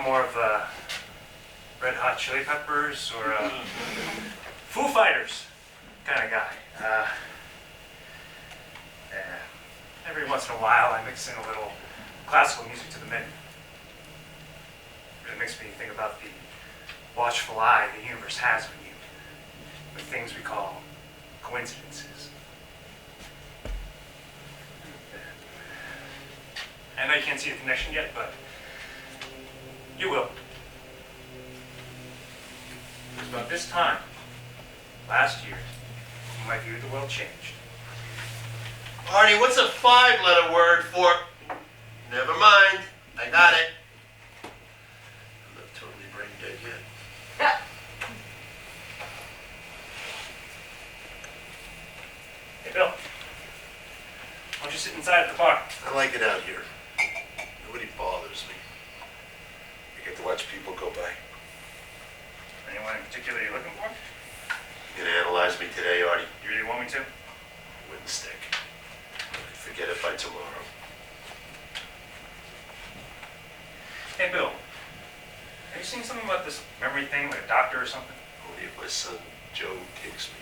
more of a Red Hot Chili Peppers or a Foo Fighters kind of guy. Every once in a while, I mix in a little classical music to the menu. It makes me think about the watchful eye the universe has on you, with things we call coincidences. I know you can't see the connection yet, but you will. It was about this time, last year, my view of the world changed. Artie, what's a 5-letter word for... Never mind, I got it. I'm not totally brain dead yet. Hey, Bill. Why don't you sit inside at the bar? I like it out here. Nobody bothers me. I get to watch people go by. Anyone in particular you're looking for? You gonna analyze me today, Artie? You really want me to? Wouldn't stick. Forget it by tomorrow. Hey, Bill. Have you seen something about this memory thing, like a doctor or something? Only if my son Joe takes me.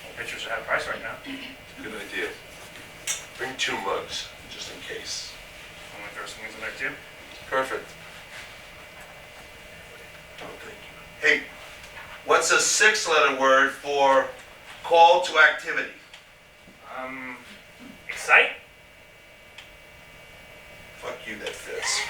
Well, pictures are half price right now. Good idea. Bring 2 mugs, just in case. I'm gonna throw some things in there too. Perfect. Oh, thank you. Hey, what's a 6-letter word for call to activity? Excite? Fuck you, that fits.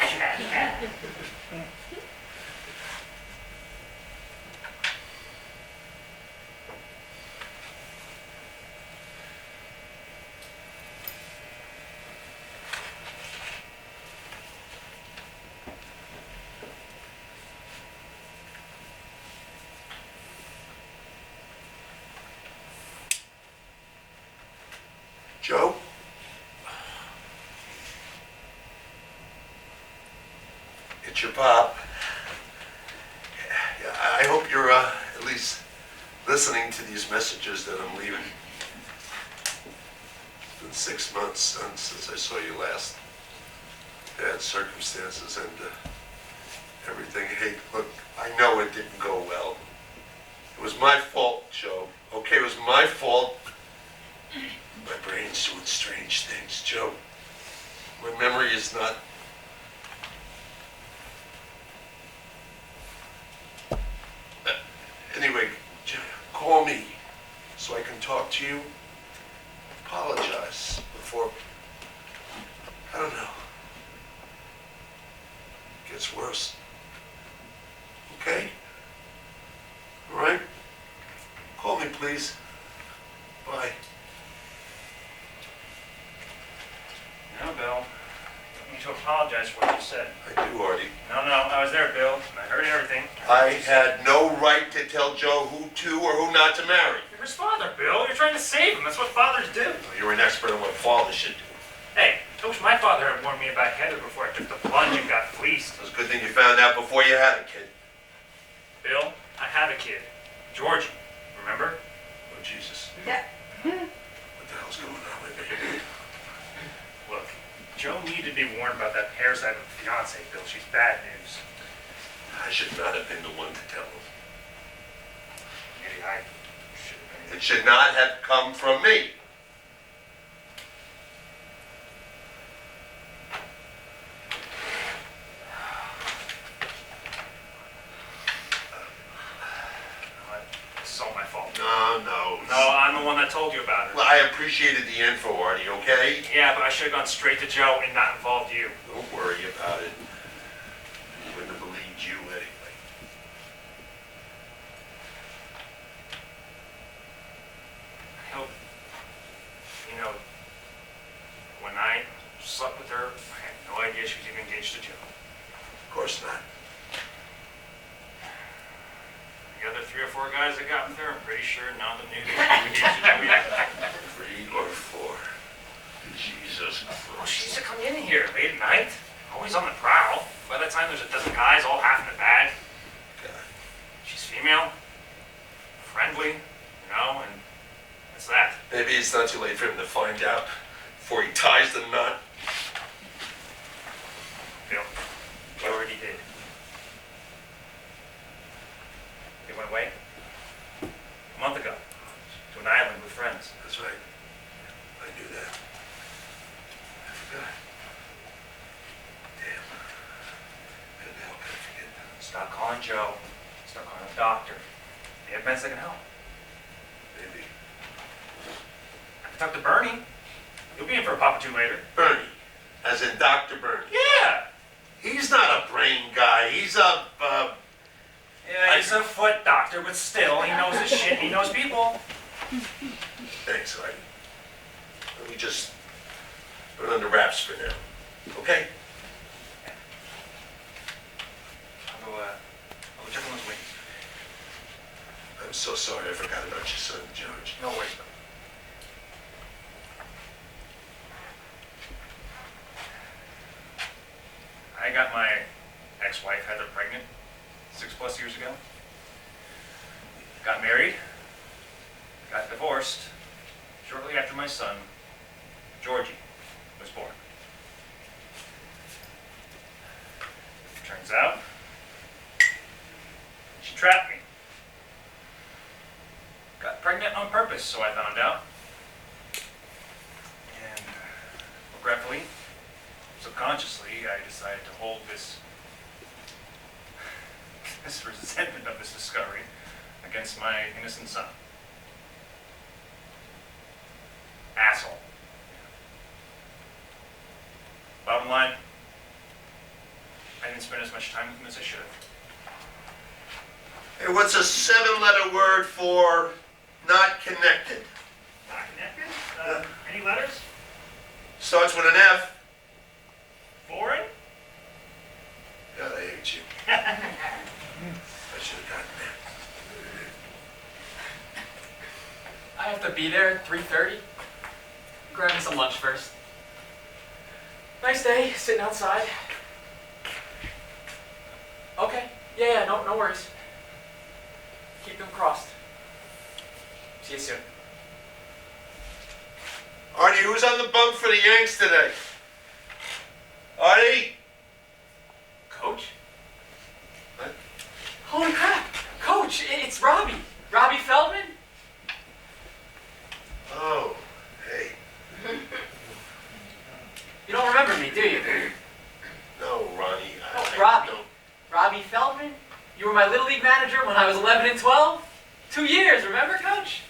Joe? It's your pop. Yeah, I hope you're at least listening to these messages that I'm leaving. It's been 6 months, son, since I saw you last. Bad circumstances and everything. Hey, look, I know it didn't go well. It was my fault, Joe. Okay, it was my fault. My brain's doing strange things, Joe. My memory is not... Anyway, call me so I can talk to you. Apologize before... I don't know. It gets worse. Okay? All right? Call me, please. Bye. No, Bill. You need to apologize for what you said. I do, Artie. No, I was there, Bill. I heard everything. I had no right to tell Joe who to or who not to marry. You're his father, Bill. You're trying to save him. That's what fathers do. You're an expert on what fathers should do. Hey, I wish my father had warned me about Heather before I took the plunge and got fleeced. It was a good thing you found out before you had a kid. Bill, I have a kid. Georgie. Remember? Oh, Jesus. Yeah. What the hell's going on with me? Look, Joe needed to be warned about that parasite of a fiance, Bill. She's bad news. I should not have been the one to tell him. Maybe I should have been. It should not have come from me. It's all my fault. No. No, I'm the one that told you about her. Well, I appreciated the info, Artie, okay? Yeah, but I should have gone straight to Joe and not involved you. Don't worry about it. I wouldn't have believed you anyway. I hope, when I slept with her, I had no idea she was even engaged to Joe. Of course not. The other 3 or 4 guys that got with her, I'm pretty sure none of them knew they were engaged to Joe either. 3 or 4. Jesus Well, Christ. she used to come in here late at night, always on the prowl. By that time, there's a dozen guys all half in a bag. God. She's female, friendly, and that's that. Maybe it's not too late for him to find out before he ties the knot. Bill, island with friends. That's right. I knew that. I forgot. Damn. How the hell could I forget that? Stop calling Joe. Start calling a doctor. They have meds that can help. Maybe. I can talk to Bernie. You'll be in for a pop or two later. Bernie. As in Dr. Bernie. Yeah! He's not a brain guy. He's a, Yeah, he's a foot doctor, but still, he knows his shit, he knows people. Thanks, Artie. Let me just put it under wraps for now. Okay? I'll go check on those wings. I'm so sorry I forgot about your son, George. No worries, though. I got my ex-wife Heather pregnant 6+ years ago. Got married. Got divorced shortly after my son, Georgie, was born. Turns out, she trapped me. Got pregnant on purpose, so I found out. And regretfully, subconsciously, I decided to hold this resentment of this discovery against my innocent son. Asshole. Bottom line, I didn't spend as much time with him as I should have. Hey, what's a 7-letter word for not connected? Not connected? Any letters? Starts with an F. Foreign? God, I hate you. I should have gotten that. I have to be there at 3:30. Grabbing some lunch first. Nice day, sitting outside. Okay, yeah, no worries. Keep them crossed. See you soon. Artie, who's on the bunk for the Yanks today? Artie? Coach? What? Holy crap! Coach, it's Robbie. Robbie Feldman? Oh, hey. You don't remember me, do you? No, Ronnie. I Robbie. don't. Robbie Feldman? You were my Little League manager when I was 11 and 12? 2 years, remember, Coach?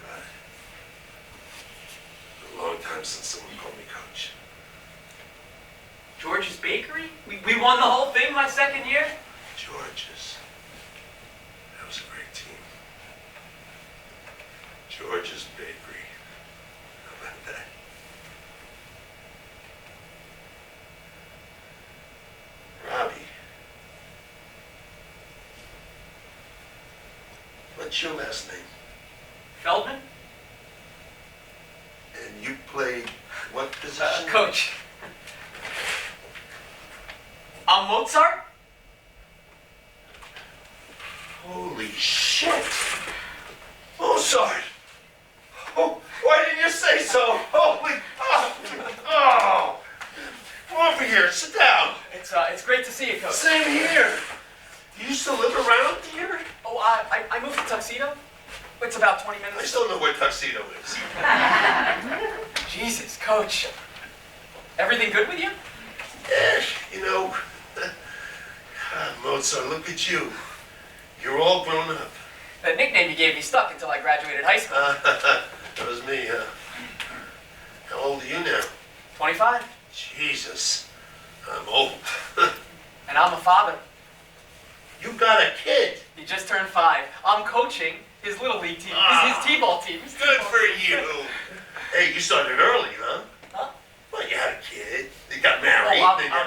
God. It's a long time since someone called me coach. George's Bakery? We won the whole thing my second year? George's. That was a great team. George's Bakery. How about that? Robbie. What's your last name? Feldman? And you played what position? Coach. I'm Mozart? Holy shit! Mozart! Oh, why didn't you say so? Holy... Oh! Over here, sit down. It's great to see you, Coach. Same here. You used to live around here? Oh, I moved to Tuxedo. It's about 20 I minutes. still know where Tuxedo is. Jesus, Coach. Everything good with you? Eh, you know, Mozart, look at you. You're all grown up. That nickname you gave me stuck until I graduated high school. That was me, huh? How old are you now? 25. Jesus, I'm old. And I'm a father. You got a kid. He just turned 5. I'm coaching his Little League team. His T-ball team. Good for you. Hey, you started early, huh? Huh? Well, you had a kid. You got married. Oh, then you-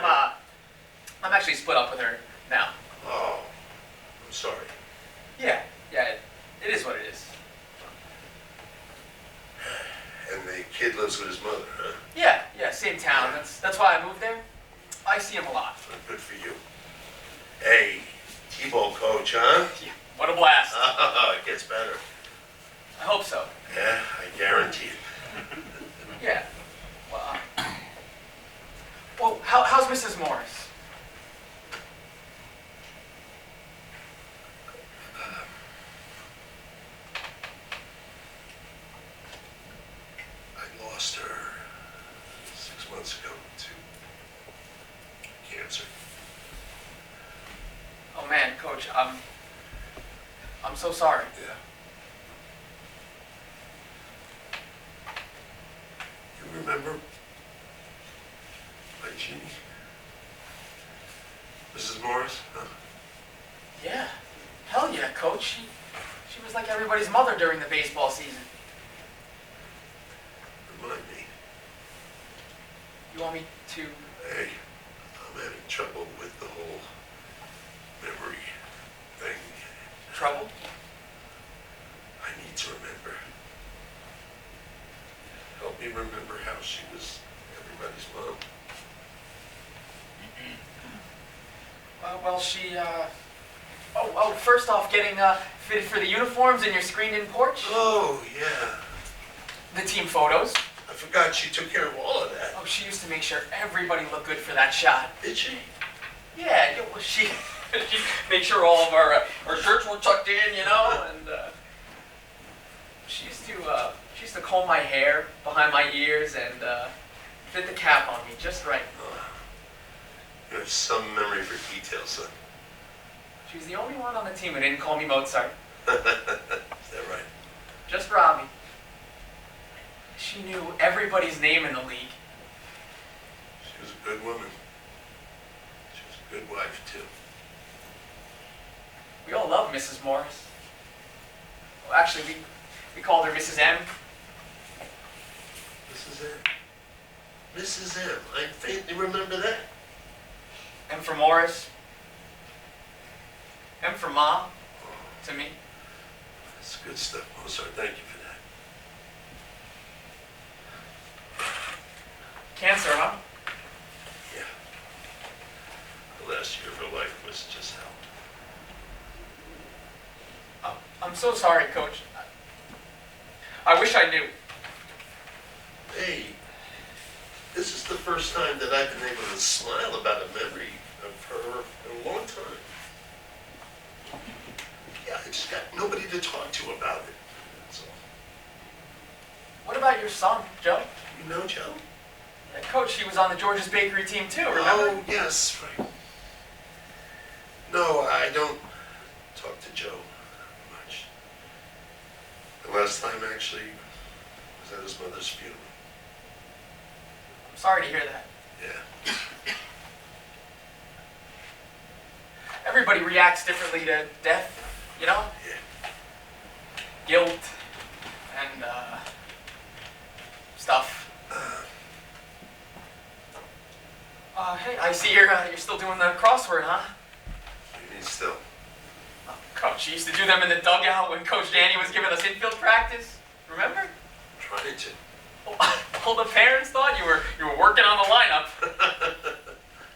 I'm actually split up with her now. Oh, I'm sorry. Yeah, it is what it is. And the kid lives with his mother, huh? Yeah, same town. That's why I moved there. I see him a lot. Well, good for you. Hey, T-ball coach, huh? Yeah, what a blast. It gets better. I hope so. Yeah, I guarantee it. Yeah. Well, how's Mrs. Morris? months ago to cancer. Oh man, Coach, I'm so sorry. Yeah. You remember my Jeannie? Mrs. Morris? Huh? Yeah. Hell yeah, Coach. She was like everybody's mother during the baseball season. Remind me. You want me to? Hey, I'm having trouble with the whole memory thing. Trouble? I need to remember. Help me remember how she was everybody's mom. Well, she, first off, getting fitted for the uniforms in your screened-in porch. Oh, yeah. The team photos. I forgot she took care of all of that. Oh, she used to make sure everybody looked good for that shot. Did she? Yeah, well, she made sure all of our shirts were tucked in, you know, and she used to comb my hair behind my ears and fit the cap on me just right. You have some memory for details, son. She was the only one on the team who didn't call me Mozart. Is that right? Just Robbie. She knew everybody's name in the league. She was a good woman. She was a good wife, too. We all love Mrs. Morris. Well, actually, we called her Mrs. M. Mrs. M. Mrs. M. I faintly remember that. M for Morris. M for Mom, to me. That's good stuff, Mozart. Thank you for that. Cancer, huh? Yeah. The last year of her life was just hell. I'm so sorry, Coach. I wish I knew. Hey, this is the first time that I've been able to smile about a memory of her in a long time. Yeah, I just got nobody to talk to about it. That's all. What about your son, Joe? You know Joe? Yeah, Coach, he was on the George's Bakery team too, remember? Oh, yes, right. No, I don't talk to Joe much. The last time actually was at his mother's funeral. I'm sorry to hear that. Yeah. Everybody reacts differently to death, you know? Yeah. Guilt and stuff. Hey, I see you're still doing the crossword, huh? You mean still? Oh, Coach, you used to do them in the dugout when Coach Danny was giving us infield practice. Remember? Trying to. All the parents thought you were working on the lineup.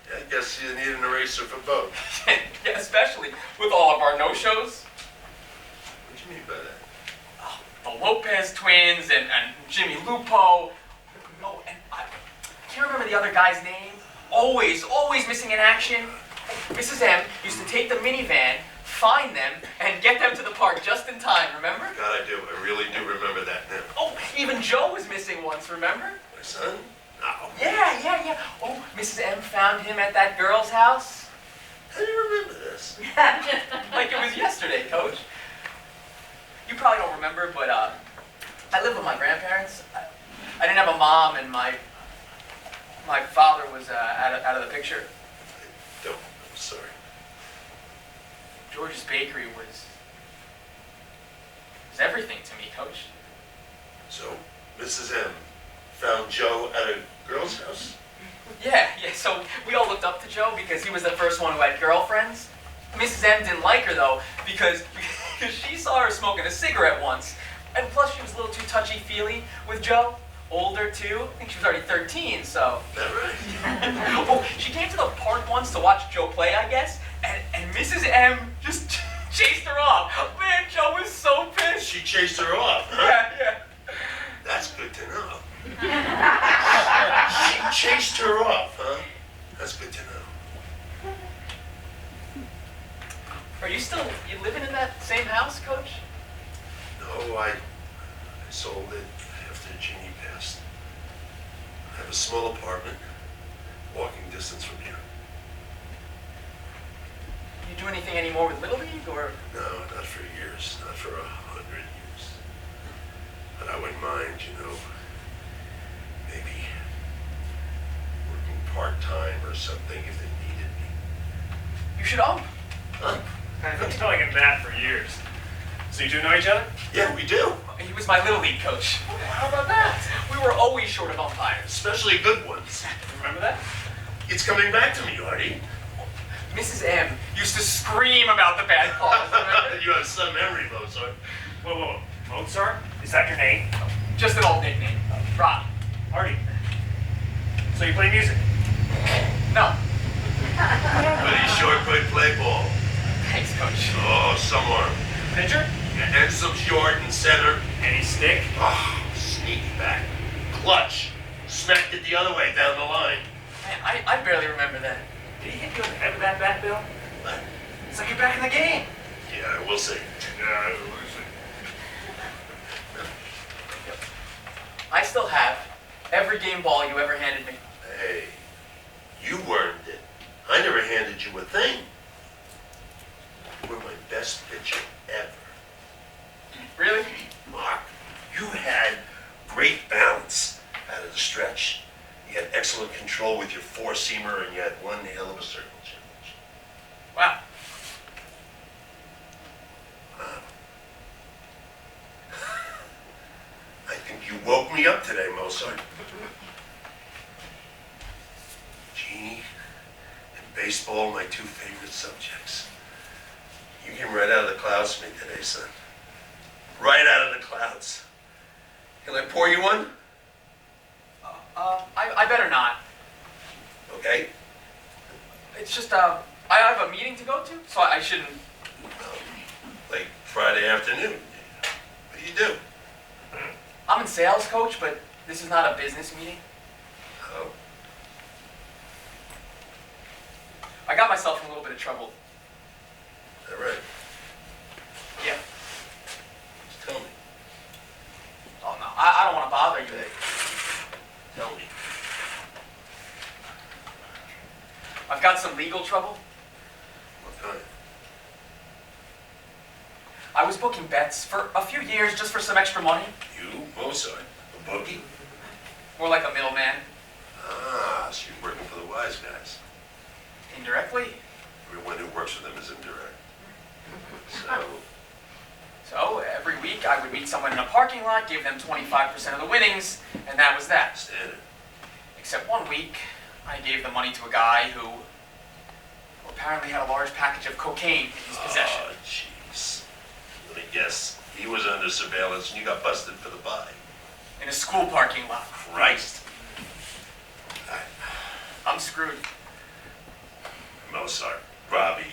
Yeah, I guess you need an eraser for both. Yeah, especially with all of our no-shows. What do you mean by that? Oh, the Lopez twins and Jimmy Lupo. Oh, and I can't remember the other guy's name. Always missing in action. Mrs. M used to take the minivan, find them, and get them to the park just in time, remember? God, I do. I really do remember that now. Oh, even Joe was missing once, remember? My son? No. Yeah. Oh, Mrs. M found him at that girl's house. How do you remember this? Like it was yesterday, Coach. You probably don't remember, but I lived with my grandparents. I didn't have a mom, and my father was out of the picture. I don't. I'm sorry. George's Bakery was everything to me, Coach. So, Mrs. M found Joe at a girl's house? Yeah, so we all looked up to Joe because he was the first one who had girlfriends. Mrs. M didn't like her, though, because she saw her smoking a cigarette once. And plus, she was a little too touchy-feely with Joe. Older, too. I think she was already 13, so... Is that right? Oh, she came to the park once to watch Joe play, I guess, and Mrs. M just chased her off. Man, Joe was so pissed. She chased her off, huh? Yeah. That's good to know. She chased her off, huh? That's good to know. Are you living in that same house, Coach? No, I sold it after Jeannie passed. I have a small apartment, walking distance from here. You do anything anymore with Little League, or? No, not for years, not for 100 years. But I wouldn't mind, maybe working part-time or something if they needed me. You should ump. Huh? I've been telling him that for years. So you two know each other? Yeah, we do. He was my Little League coach. How about that? We were always short of umpires. Especially good ones. Remember that? It's coming back to me, Artie. Mrs. M used to scream about the bad calls. Remember? You have some memory, Mozart. Whoa. Mozart? Is that your name? Just an old nickname. Rob. Artie. So you play music? No. But he sure could play ball. Thanks, coach. Oh, some arm. Pitcher? And some short and center. Any stick? Oh, sneaky back. Clutch. Smacked it the other way down the line. Man, I barely remember that. Did he hit you in the head with that bat, Bill? What? It's like you're back in the game. Yeah, we'll see. Yeah, we'll see. I still have every game ball you ever handed me. Hey, you earned it. I never handed you a thing. You were my best pitcher ever. Really? Mark, you had great balance out of the stretch. You had excellent control with your four-seamer, and you had one hell of a circle challenge. Wow. I think you woke me up today, Mozart. Jeannie and baseball, my two favorite subjects. You came right out of the clouds for me today, son. Right out of the clouds. Can I pour you one? I better not. Okay. It's just, I have a meeting to go to, so I shouldn't. Late Friday afternoon. What do you do? I'm in sales, coach, but this is not a business meeting. Oh, I got myself in a little bit of trouble. is that right? Yeah. Just tell me. Oh, no, I don't want to bother you. Hey, tell me. I've got some legal trouble. What kind? I was booking bets for a few years just for some extra money. You, Mozart, a bookie? More like a middleman. Ah, so you're working for the wise guys. Indirectly. Everyone who works for them is indirect. So every week I would meet someone in a parking lot, give them 25% of the winnings, and that was that. Standard. Except one week, I gave the money to a guy who apparently had a large package of cocaine in his possession. Oh, jeez. Let me guess. He was under surveillance and you got busted for the buy. In a school parking lot. Christ. I'm screwed. Mozart, Robbie,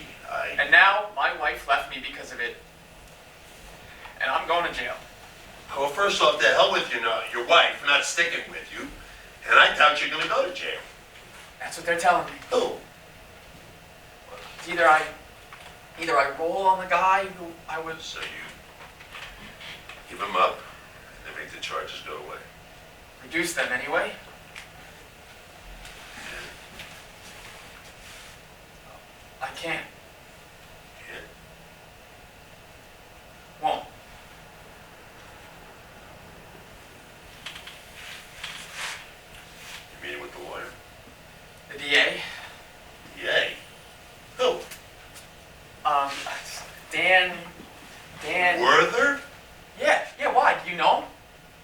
And now my wife left me because of it. And I'm going to jail. Well, first off, the hell with your wife not sticking with you. And I doubt you're going to go to jail. That's what they're telling me. Oh. It's either I roll on the guy who I was. So you give him up and then make the charges go away. Reduce them anyway. I can't. Can't. Won't. You're meeting with the lawyer? The DA. Yay. Who? Dan. Werther? Yeah, why? Do you know him?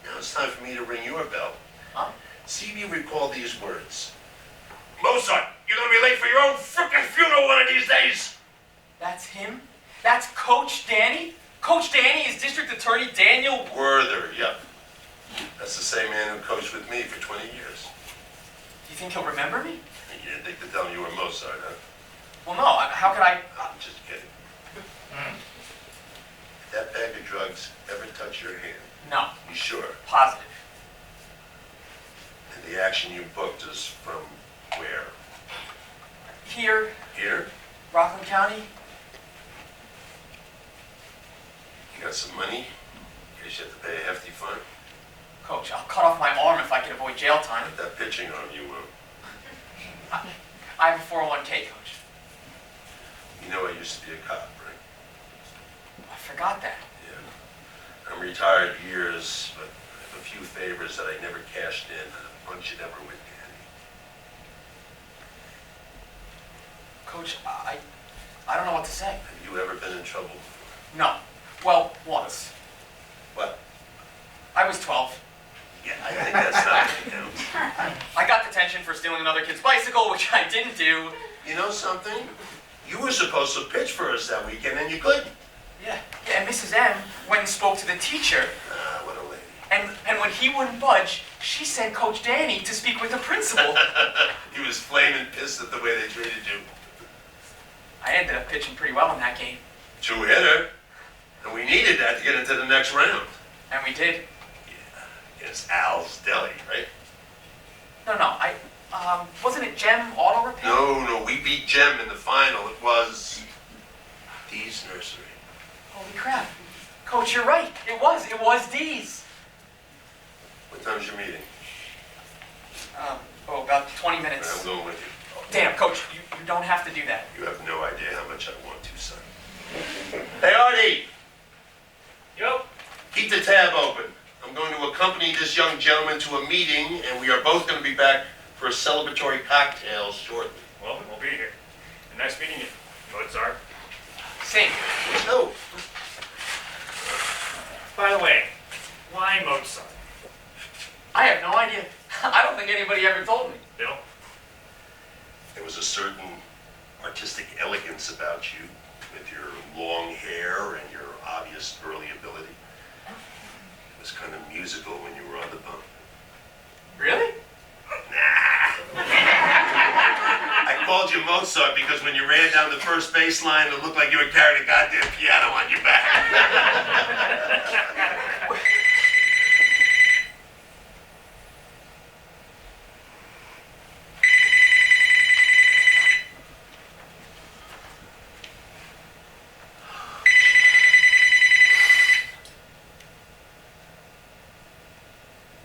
Now it's time for me to ring your bell. Huh? See me recall these words. Mozart, you're gonna be late for your own frickin' funeral one of these days! That's him? That's Coach Danny? Coach Danny is District Attorney Daniel. Werther, yep. That's the same man who coached with me for 20 years. Do you think he'll remember me? You didn't think to tell me you were Mozart, huh? Well, no. How could I? I'm just kidding. Did that bag of drugs ever touch your hand? No. You sure? Positive. And the action you booked is from where? Here, Here? Rockland County. You got some money? In case you have to pay a hefty fine? Coach, I'll cut off my arm if I could avoid jail time. With that pitching arm you were. I have a 401k, Coach. You know I used to be a cop, right? I forgot that. Yeah. I'm retired years, but I have a few favors that I never cashed in, and a bunch you never would, Danny. Coach, I don't know what to say. Have you ever been in trouble before? No. Well, once. What? I was 12. Yeah, I think that's not gonna count. I got detention for stealing another kid's bicycle, which I didn't do. You know something? You were supposed to pitch for us that weekend, and you couldn't. Yeah, and Mrs. M went and spoke to the teacher, Ah, what a lady. and when he wouldn't budge, she sent Coach Danny to speak with the principal. He was flaming pissed at the way they treated you. I ended up pitching pretty well in that game, Two-hitter. And we needed that to get into the next round. and we did. Yeah, against Al's Deli, right? No, wasn't it Gem Auto Repair? No, we beat Gem in the final. It was Dee's Nursery. Holy crap. Coach, you're right. It was D's. What time's your meeting? About 20 I'm minutes. going with you. Damn, Coach, you don't have to do that. You have no idea how much I want to, son. Hey, Artie! Yo. Keep the tab open. I'm going to accompany this young gentleman to a meeting, and we are both going to be back for a celebratory cocktail shortly. Well, we'll be here. And nice meeting you, Mozart. Same. No. By the way, why Mozart? I have no idea. I don't think anybody ever told me. Bill? There was a certain artistic elegance about you, with your long hair and your obvious early ability. It was kind of musical when you were on the bump. Really? Nah. I called you Mozart because when you ran down the first baseline, it looked like you were carrying a goddamn piano on your back.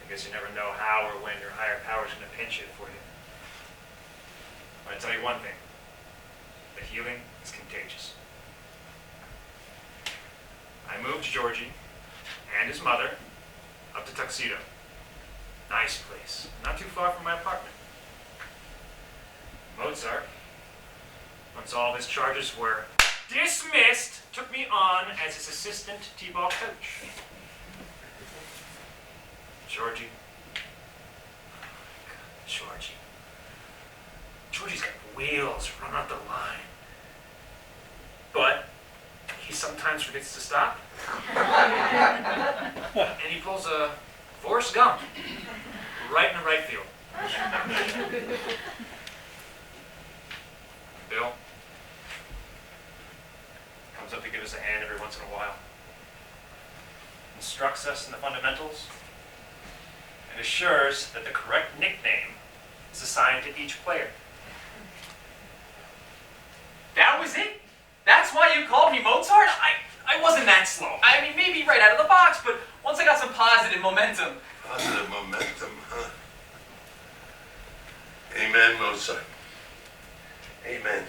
I guess you never know how or when your higher power's gonna pinch hit for you. But I tell you one thing, the healing is contagious. I moved Georgie and his mother up to Tuxedo. Nice place, not too far from my apartment. Mozart, once all of his charges were dismissed, took me on as his assistant t-ball coach. Georgie. Georgie. Georgie's got wheels run out the line. But he sometimes forgets to stop. And he pulls a Forrest Gump right in the right field. Bill comes up to give us a hand every once in a while. Instructs us in the fundamentals and assures that the correct nickname is assigned to each player. That was it? That's why you called me Mozart? I wasn't that slow. I mean, maybe right out of the box, but once I got some positive momentum. Positive momentum, huh? Amen, Mozart. Amen.